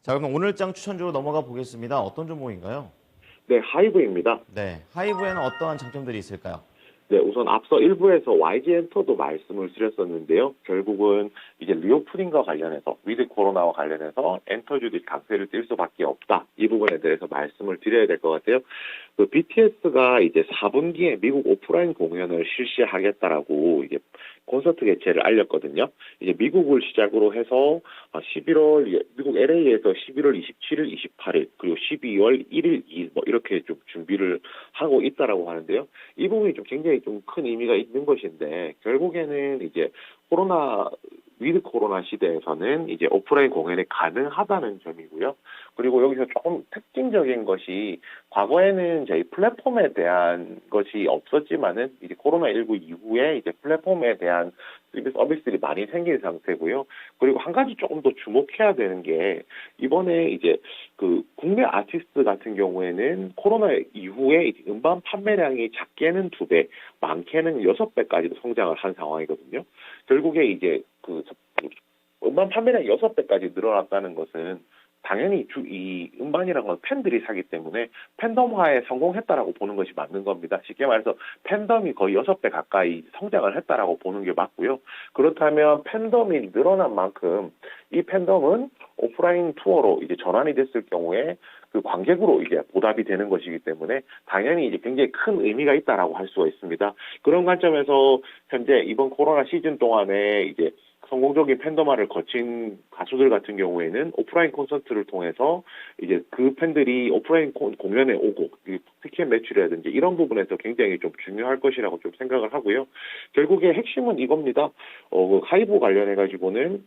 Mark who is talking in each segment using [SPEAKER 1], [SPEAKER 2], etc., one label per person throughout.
[SPEAKER 1] 자, 그럼 오늘장 추천주로 넘어가 보겠습니다. 어떤 종목인가요?
[SPEAKER 2] 네, 하이브입니다.
[SPEAKER 1] 네, 하이브에는 어떠한 장점들이 있을까요?
[SPEAKER 2] 네, 우선 앞서 일부에서 YG엔터도 말씀을 드렸었는데요. 결국은 이제 리오프닝과 관련해서, 위드 코로나와 관련해서 엔터주들이 강세를 띨 수밖에 없다. 이 부분에 대해서 말씀을 드려야 될 것 같아요. 그 BTS가 이제 4분기에 미국 오프라인 공연을 실시하겠다라고 이제 콘서트 개최를 알렸거든요. 이제 미국을 시작으로 해서 11월 미국 LA에서 11월 27일, 28일 그리고 12월 1일, 2일 뭐 이렇게 좀 준비를 하고 있다라고 하는데요. 이 부분이 좀 굉장히 좀 큰 의미가 있는 것인데 결국에는 이제 코로나 위드 코로나 시대에서는 이제 오프라인 공연이 가능하다는 점이고요. 그리고 여기서 조금 특징적인 것이 과거에는 저희 플랫폼에 대한 것이 없었지만은 이제 코로나19 이후에 이제 플랫폼에 대한 서비스들이 많이 생긴 상태고요. 그리고 한 가지 조금 더 주목해야 되는 게 이번에 이제 그 국내 아티스트 같은 경우에는 코로나 이후에 이제 음반 판매량이 작게는 2배, 많게는 6배까지도 성장을 한 상황이거든요. 결국에 이제 그 음반 판매량이 6배까지 늘어났다는 것은 당연히 이 음반이라는 건 팬들이 사기 때문에 팬덤화에 성공했다라고 보는 것이 맞는 겁니다. 쉽게 말해서 팬덤이 거의 6배 가까이 성장을 했다라고 보는 게 맞고요. 그렇다면 팬덤이 늘어난 만큼 이 팬덤은 오프라인 투어로 이제 전환이 됐을 경우에 그 관객으로 이제 보답이 되는 것이기 때문에 당연히 이제 굉장히 큰 의미가 있다라고 할 수가 있습니다. 그런 관점에서 현재 이번 코로나 시즌 동안에 이제 성공적인 팬덤화를 거친 가수들 같은 경우에는 오프라인 콘서트를 통해서 이제 그 팬들이 오프라인 공연에 오고 티켓 매출이라든지 이런 부분에서 굉장히 좀 중요할 것이라고 좀 생각을 하고요. 결국에 핵심은 이겁니다. 그 하이브 관련해 가지고는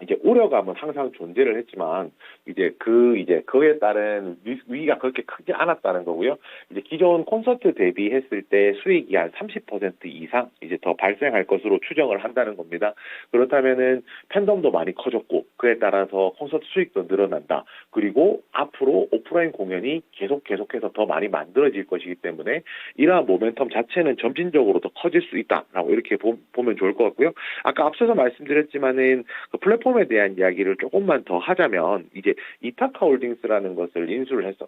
[SPEAKER 2] 이제 우려감은 항상 존재를 했지만 이제 그에 따른 위기가 그렇게 크지 않았다는 거고요. 이제 기존 콘서트 대비했을 때 수익이 한 30% 이상 이제 더 발생할 것으로 추정을 한다는 겁니다. 그렇다면은 팬덤도 많이 커졌고 그에 따라서 콘서트 수익도 늘어난다. 그리고 앞으로 오프라인 공연이 계속해서 더 많이 만들어질 것이기 때문에 이러한 모멘텀 자체는 점진적으로 더 커질 수 있다라고 이렇게 보면 좋을 것 같고요. 아까 앞서서 말씀드렸지만은 그 플랫폼에 대한 이야기를 조금만 더 하자면 이제 이타카홀딩스라는 것을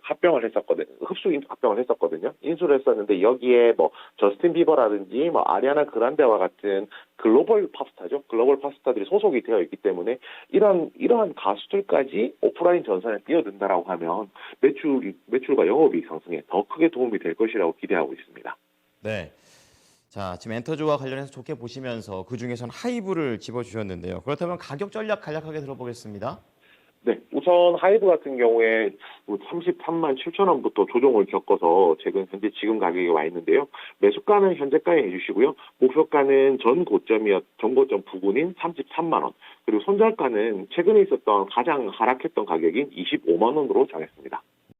[SPEAKER 2] 합병을 했었거든요. 합병을 했었거든요. 인수를 했었는데 여기에 뭐 저스틴 비버라든지 뭐 아리아나 그란데와 같은 글로벌 팝스타죠. 글로벌 팝스타들이 소속이 되어 있기 때문에 이러한 가수들까지 오프라인 전선에 뛰어든다라고 하면 매출과 영업이익 상승에 더 크게 도움이 될 것이라고 기대하고 있습니다.
[SPEAKER 1] 네. 자, 지금 엔터주와 관련해서 좋게 보시면서 그중에선 하이브를 집어주셨는데요. 그렇다면 가격 전략 간략하게 들어보겠습니다.
[SPEAKER 2] 네, 우선 하이브 같은 경우에 33만 7천 원부터 조정을 겪어서 현재 지금 가격에 와 있는데요. 매수가는 현재가에 해주시고요. 목표가는 전 고점 부근인 33만 원. 그리고 손절가는 최근에 있었던 가장 하락했던 가격인 25만 원으로 정했습니다.